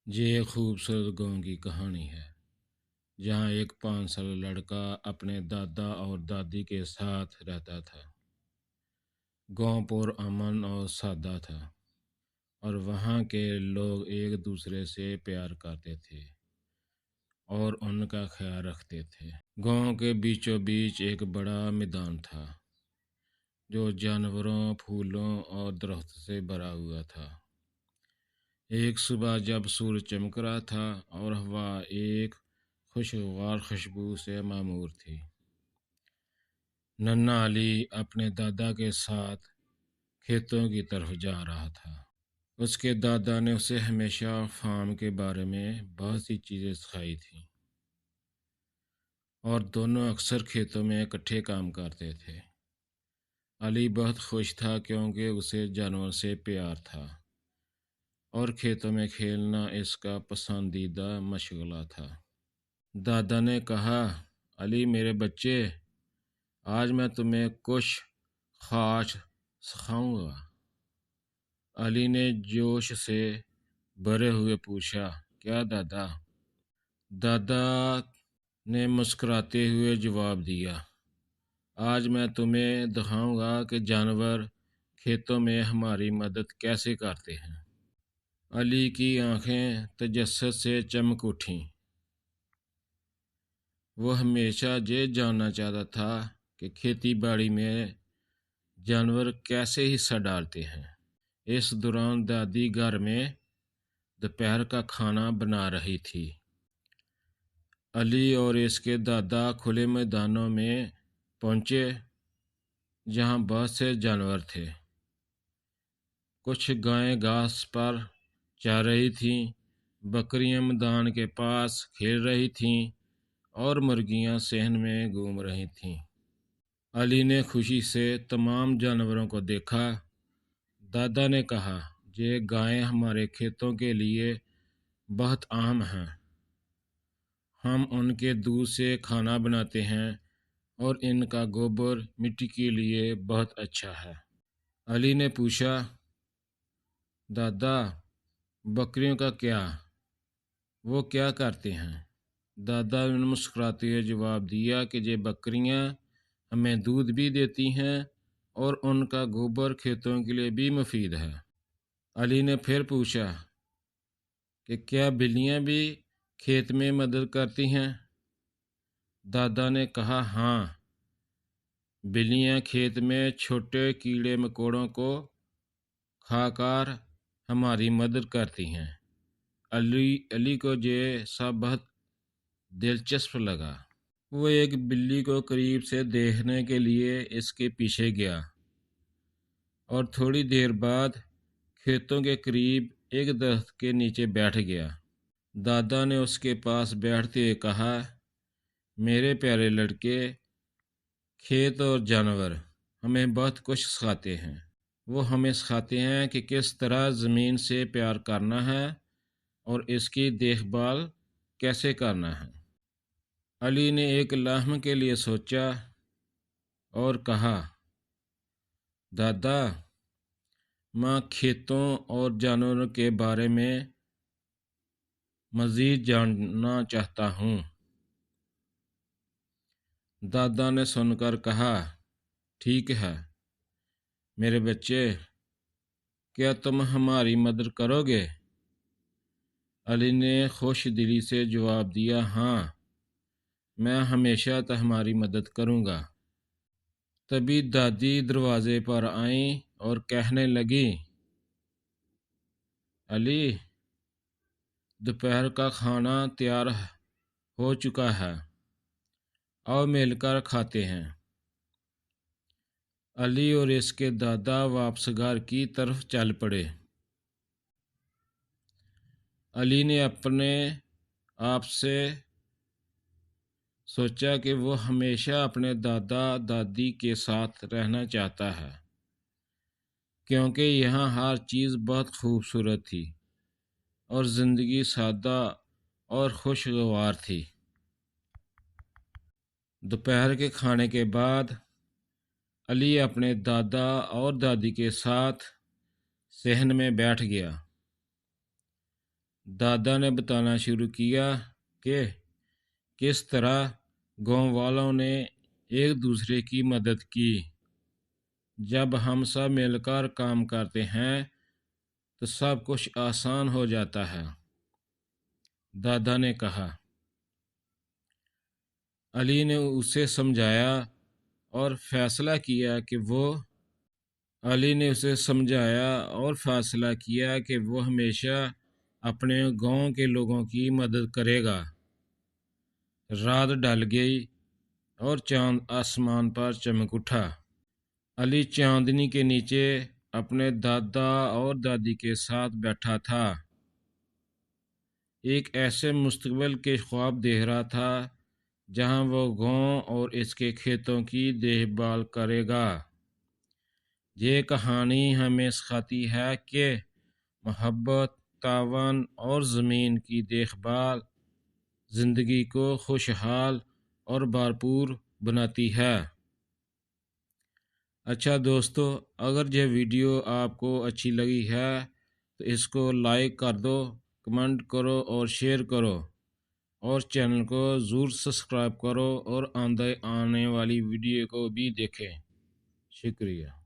ये एक खूबसूरत गांव की कहानी है जहाँ एक 5 साल लड़का अपने दादा और दादी के साथ रहता था। गांव पर अमन और सादा था और वहाँ के लोग एक दूसरे से प्यार करते थे और उनका ख्याल रखते थे। गांव के बीचों बीच एक बड़ा मैदान था जो जानवरों, फूलों और दरख्त से भरा हुआ था। एक सुबह जब सूरज चमक रहा था और हवा एक खुशगवार खुशबू से मामूर थी, नन्हा अली अपने दादा के साथ खेतों की तरफ जा रहा था। उसके दादा ने उसे हमेशा फार्म के बारे में बहुत सी चीज़ें सिखाई थी और दोनों अक्सर खेतों में इकट्ठे काम करते थे। अली बहुत खुश था क्योंकि उसे जानवर से प्यार था और खेतों में खेलना इसका पसंदीदा मशगला था। दादा ने कहा, अली मेरे बच्चे, आज मैं तुम्हें कुछ खास सिखाऊंगा। अली ने जोश से भरे हुए पूछा, क्या दादा? दादा ने मुस्कुराते हुए जवाब दिया, आज मैं तुम्हें दिखाऊंगा कि जानवर खेतों में हमारी मदद कैसे करते हैं। अली की आंखें तजस्सुस से चमक उठीं। वो हमेशा ये जानना चाहता था कि खेती बाड़ी में जानवर कैसे हिस्सा डालते हैं। इस दौरान दादी घर में दोपहर का खाना बना रही थी। अली और इसके दादा खुले मैदानों में पहुंचे जहां बहुत से जानवर थे। कुछ गायें घास पर चर रही थीं, बकरियां मैदान के पास खेल रही थीं और मुर्गियां सहन में घूम रही थीं। अली ने खुशी से तमाम जानवरों को देखा। दादा ने कहा, ये गायें हमारे खेतों के लिए बहुत अहम हैं। हम उनके दूध से खाना बनाते हैं और इनका गोबर मिट्टी के लिए बहुत अच्छा है। अली ने पूछा, दादा बकरियों का क्या? वो क्या करते हैं? दादा ने मुस्कुराते हुए जवाब दिया कि ये बकरियां हमें दूध भी देती हैं और उनका गोबर खेतों के लिए भी मुफीद है। अली ने फिर पूछा कि क्या बिल्लियां भी खेत में मदद करती हैं? दादा ने कहा, हाँ, बिल्लियां खेत में छोटे कीड़े मकोड़ों को खाकर हमारी मदद करती हैं। अली को ये सब बहुत दिलचस्प लगा। वो एक बिल्ली को करीब से देखने के लिए इसके पीछे गया और थोड़ी देर बाद खेतों के करीब एक दरख्त के नीचे बैठ गया। दादा ने उसके पास बैठते हुए कहा, मेरे प्यारे लड़के, खेत और जानवर हमें बहुत कुछ सिखाते हैं। वो हमें सिखाते हैं कि किस तरह ज़मीन से प्यार करना है और इसकी देखभाल कैसे करना है। अली ने एक लम्हे के लिए सोचा और कहा, दादा, मैं खेतों और जानवरों के बारे में मज़ीद जानना चाहता हूँ। दादा ने सुनकर कहा, ठीक है मेरे बच्चे, क्या तुम हमारी मदद करोगे? अली ने खुश दिली से जवाब दिया, हाँ, मैं हमेशा तुम्हारी मदद करूँगा। तभी दादी दरवाजे पर आईं और कहने लगी, अली, दोपहर का खाना तैयार हो चुका है, आओ मिलकर खाते हैं। अली और इसके दादा वापस घर की तरफ चल पड़े। अली ने अपने आप से सोचा कि वो हमेशा अपने दादा दादी के साथ रहना चाहता है, क्योंकि यहाँ हर चीज़ बहुत खूबसूरत थी और ज़िंदगी सादा और खुशगवार थी। दोपहर के खाने के बाद अली अपने दादा और दादी के साथ सहन में बैठ गया। दादा ने बताना शुरू किया कि किस तरह गांव वालों ने एक दूसरे की मदद की। जब हम सब मिलकर काम करते हैं तो सब कुछ आसान हो जाता है। दादा ने कहा। अली ने उसे समझाया और फैसला किया कि वो हमेशा अपने गांव के लोगों की मदद करेगा। रात ढल गई और चांद आसमान पर चमक उठा। अली चांदनी के नीचे अपने दादा और दादी के साथ बैठा था, एक ऐसे मुस्तकबिल के ख्वाब देख रहा था जहां वो गांव और इसके खेतों की देखभाल करेगा। ये कहानी हमें सिखाती है कि मोहब्बत, तावन और ज़मीन की देखभाल ज़िंदगी को खुशहाल और भरपूर बनाती है। अच्छा दोस्तों, अगर यह वीडियो आपको अच्छी लगी है तो इसको लाइक कर दो, कमेंट करो और शेयर करो, और चैनल को ज़रूर सब्सक्राइब करो और आने वाली वीडियो को भी देखें। शुक्रिया।